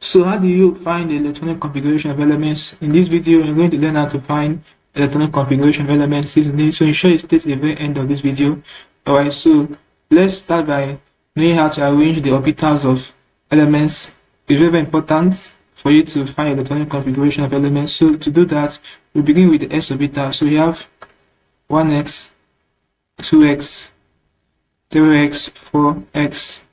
So how do you find the electronic configuration of elements? In this video, you're going to learn how to find electronic configuration of elements. So ensure you stay to the very end of this video. Alright, so let's start by knowing how to arrange the orbitals of elements. It's very important for you to find electronic configuration of elements. So to do that, we begin with the s orbital. So we have 1x, 2x, 3x, 4x.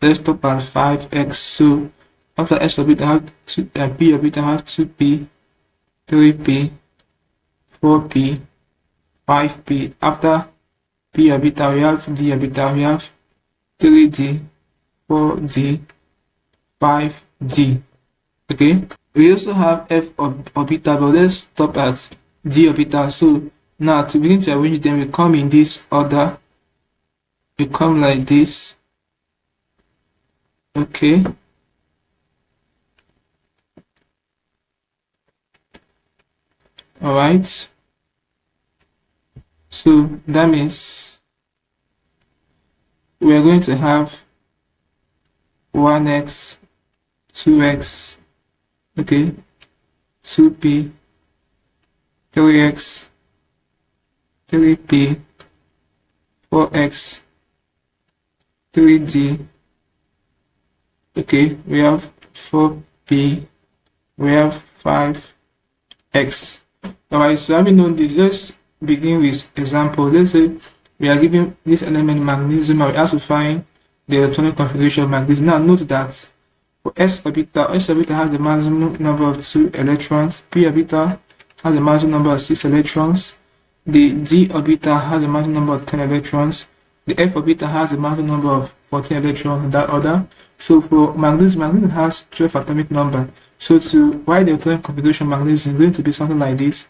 Let's stop at 5x. So after s orbital, I have p orbital, I have 2p, 3p, 4p, 5p. After p orbital, we have d orbital, we have 3d, 4d, 5d. Okay. We also have f orbital, but let's stop at d orbital. So now to begin to arrange them, we come in this order. We come like this. Okay. Alright, so that means we are going to have 1x, 2x, okay, 2p, 3x, 3p, 4x, 3d, okay, we have 4p, we have 5x. Alright, so having known this, let's begin with example. Let's say we are given this element magnesium and we have to find the electronic configuration of magnesium. Now note that for s orbital has the maximum number of 2 electrons, p orbital has the maximum number of 6 electrons, the d orbital has the maximum number of 10 electrons, the f orbital has the maximum number of 14 electrons in that order. So for magnesium has 12 atomic number. So to write the electronic configuration of magnesium is going to be something like this: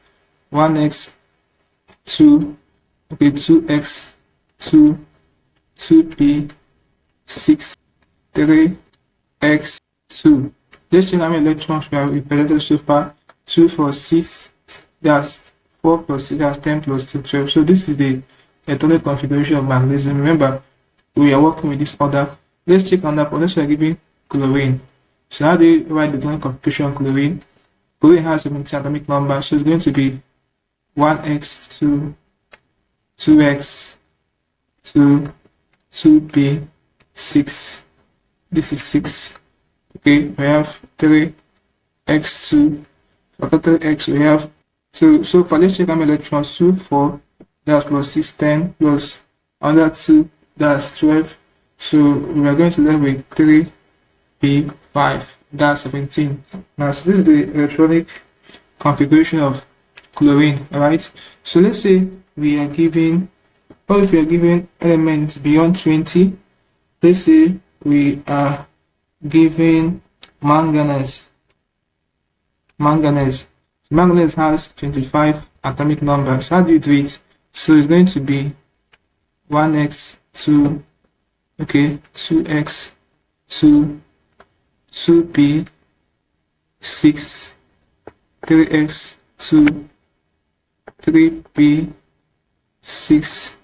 1x, 2, okay, 2x, 2, 2p, 6, 3x, 2. Let's check how many electrons we have collected so far. 2 for 6, that's 4 plus 6, that's 10 plus 2, 12. So this is the electronic configuration of magnesium. Remember, we are working with this order. Let's check on that one. Let's give chlorine. So how do you write the electronic configuration of chlorine? Chlorine has 17 atomic number, so it's going to be 1x, 2, 2x, 2, 2p, 6. This is 6. Okay, we have 3x2. After 3x, we have so for let's check how many electrons. 2, 4, that's plus 6, 10, plus another 2, that's 12. So we are going to learn with 3p, 5, that's 17. Now, so this is the electronic configuration of chlorine. Alright, so let's say we are given, or if we are given elements beyond 20, let's say we are given manganese. Manganese has 25 atomic numbers. How do you do it? So it's going to be 1x, 2, okay, 2x, 2, 2p, 6, 3x, 2, 3p, 6,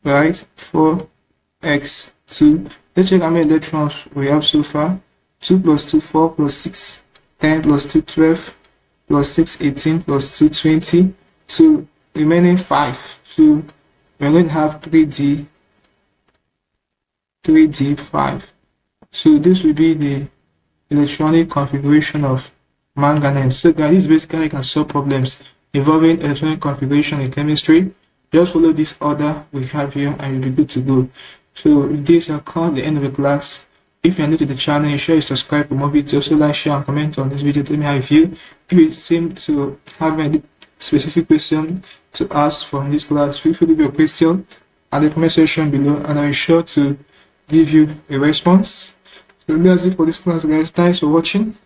right, 4x, 2. Let's check how many electrons we have so far. 2 plus 2, 4 plus 6, 10 plus 2, 12, plus 6, 18, plus 2, 20. So remaining 5. So we're going to have 3d, 5. So this will be the electronic configuration of manganese. So guys, this basically can solve problems involving electronic configuration in chemistry. Just follow this order we have here and you'll be good to go. So with this, I'll come the end of the class. If you're new to the channel, ensure you subscribe for more videos. Also like, share and comment on this video. Tell me how you feel. If you seem to have any specific question to ask from this class, feel free to leave your question at the comment section below and I'll be sure to give you a response. So that's it for this class, guys. Thanks for watching.